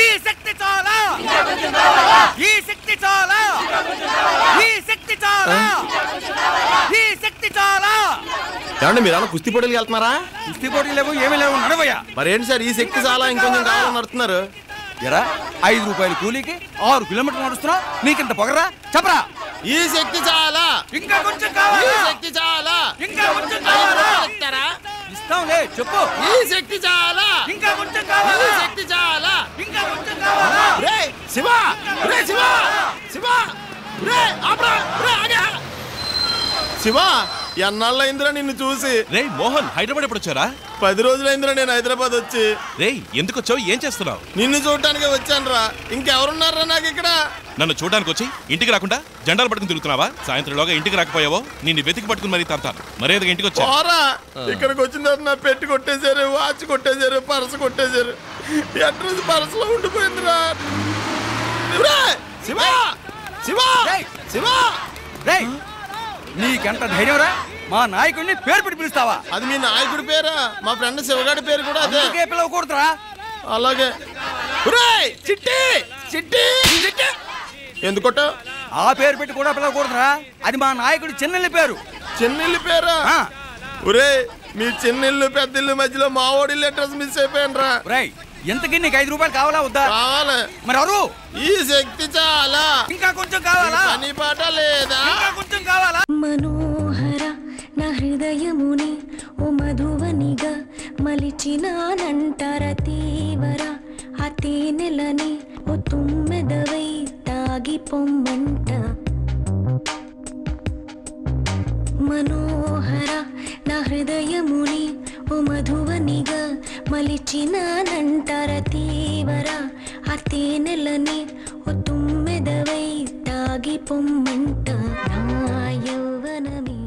ఈ శక్తి చాలా, ఈ శక్తి చాలా, ఈ శక్తి చాలా, ఈ శక్తి చాలా. ఏమండి మీరు కుస్తీ పోటీలకు వెళ్తున్నారా? కుస్తీ పోటీలు లేవు, ఏమీ లేవు, నడవయ్యా. మరేంటి సార్ ఈ శక్తి చాలా ఇంకొంచెం కావాలని నడుతున్నారు? ఎరా 5 రూపాయల కూలీకి 6 కిలోమీటర్లు నడుస్తున్నావు, నీకింత పొగరా? చెప్పరా. ఈ శక్తి చాలా, ఇంకా కొంచెం కావాలా? ఈ శక్తి చాలా, ఇంకా కొంచెం కావాలా? ఇస్తాంలే, చెప్పు. ఈ శక్తి చాలా, ఇంకా కొంచెం కావాలా? ఈ శక్తి చాలా, ఇంకా కొంచెం కావాలా? రే శివ, రే శివ, శివ, రే ఆపరా, రే ఆగా. శివ ఎన్నాళ్ళ అయిందిరా నిన్ను చూసి? రే మోహన్, హైదరాబాద్ ఎప్పుడు వచ్చారా? 10 రోజులైందిరా నేను హైదరాబాద్ వచ్చి. రే ఎందుకు వచ్చావు, ఏం చేస్తున్నావు? నిన్ను చూడటానికి వచ్చాను రా, ఇంకెవరున్నారా నాకు ఇక్కడ? నన్ను చూడడానికి వచ్చి ఇంటికి రాకుండా జెండాలు పట్టుకుని తిరుగుతున్నావా? సాయంత్రంలోగా ఇంటికి రాకపోయావో నిన్ను వెతికి పట్టుకుని మరీ తంతాను. మరేదిగా ఇంటికి వచ్చా. ఇక్కడికి వచ్చిన తర్వాత నా పెట్టి కొట్టేశారు, వాచ్ కొట్టేశారు, పర్సు కొట్టేశారు. అడ్రస్ పర్సులో ఉండిపోయిందిరా. శివ, శివ, శివ, నీకెంత ధైర్యం రా? మా నాయకుడిని పేరు పెట్టి పిలుస్తావా? అది మీ నాయకుడి పేరా? మా ఫ్రెండ్ శివగాడి పేరు కూడా అదే. పిలవకూడదురా. అలాగే. చిట్టి, చిట్టి, చిట్టి. ఎందుకొట్ట? ఆ పేరు పెట్టి కూడా పిలవకూడదురా, అది మా నాయకుడి చెన్నెల్లి పేరు. చెన్నెల్లి పేరా? ఒరే మీ చెన్నెల్లు పెద్దిల్లు మధ్యలో మా ఓడిల్లు అడ్రస్ మిస్ అయిపోయాను రా. ఎంతకి నీకు 5 రూపాయలు కావాలా వద్దా? కావాలి. మరి అరు ఈ శక్తి చాలా, ఇంకా కొంచెం కావాలా? పని పాట లేదా? ఇంకా కొంచెం కావాలా? మనోహర నా హృదయముని ఓ మధువనిగా మలిచినానంటర తీవర ఆ తేనెలని ఓ తుమ్మెదవై తాగి పొమ్మంట. మనోహర నా హృదయముని ఓ మధువనిగా మలిచినానంటర తీవర ఆ తేనెలని ఓ తుమ్మెదవై తాగి పొమ్మంట.